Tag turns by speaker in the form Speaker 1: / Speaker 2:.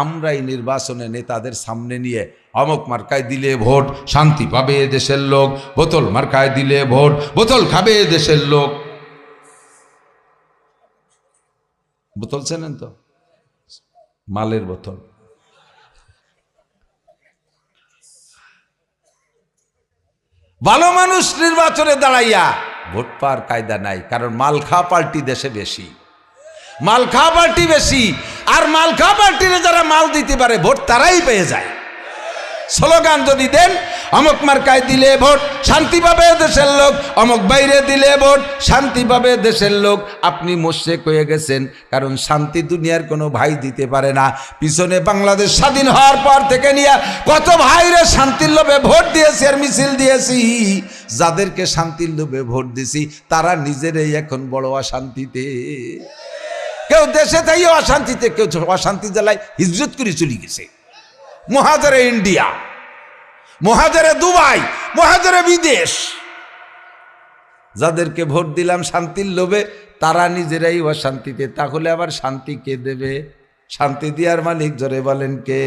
Speaker 1: আমরাই নির্বাচনে নেতাদের সামনে নিয়ে অমুক মার্কায় দিলে ভোট শান্তি পাবে দেশের লোক, বোতল মার্কায় দিলে ভোট বোতল খাবে দেশের লোক। বোতল চেনেন তো, মালের বোতল। ভালো মানুষ নির্বাচনে দাঁড়াইয়া ভোট পাওয়ার কায়দা নাই, কারণ মাল খাওয়া পার্টি দেশে বেশি, মাল খাওয়া পার্টি বেশি। আর মাল খাওয়া পার্টিরে যারা মাল দিতে পারে ভোট তারাই পেয়ে যায়। স্লোগান যদি দেন অমুক মার্কায় দিলে ভোট শান্তি পাবে দেশের লোক, অমুক বাইরে দিলে ভোট শান্তি পাবে দেশের লোক, আপনি মোশেক হয়ে গেছেন, কারণ শান্তি দুনিয়ার কোনো ভাই দিতে পারে না। পিছনে বাংলাদেশ স্বাধীন হওয়ার পর থেকে নিয়ে কত ভাইরে শান্তির লোভে ভোট দিয়েছি আর মিছিল দিয়েছি, যাদেরকে শান্তির লোভে ভোট দিছি তারা নিজেরাই এখন বড় অশান্তিতে। কেউ দেশে তাই অশান্তিতে, কেউ অশান্তি জেলায় হিজরত করে চলে গেছে। মহাজারে ইন্ডিয়া, মহাজারে দুবাই, মহাজারে বিদেশ। যাদেরকে ভোট দিলাম শান্তির লোভে তারা নিজেরাই অশান্তিতে, তাহলে আবার শান্তি কে দেবে? শান্তি দেওয়ার মালিক জোরে বলেন কে?